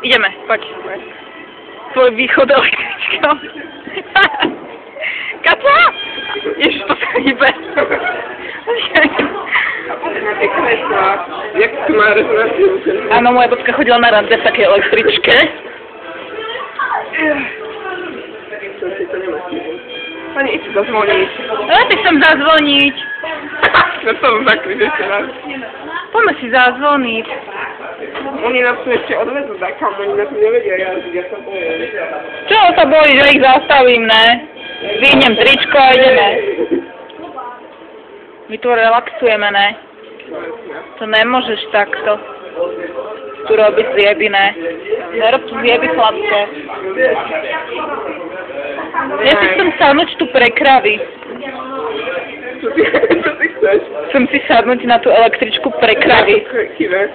Ideme, poď. Tvoj východ električkou. Kaca! Ježiš, to sa hýbe. Jak to má rezonáciu? Áno, moja babka chodila na rande v takej električke. Pani, idź zadzwonić. Ja ty chcem zazvoniť. Na co zakryć jeszcze raz? Poďme si zazvoniť. Oni nás tu ešte odvezú takam, oni na to nevedia jazdiť, ja sa bojím. Čoho sa bojíš, že ich zastavím, ne? Vyhnem tričko a ideme. My tu relaxujeme, ne? To nemôžeš takto. Tu robiť zjeby, ne? Nerob tu zjeby, chlapče. Ja si chcem sadnúť tu pre kravy. Co ty chceš? Chcem si sadnúť na tú električku pre kravy. Chvíle.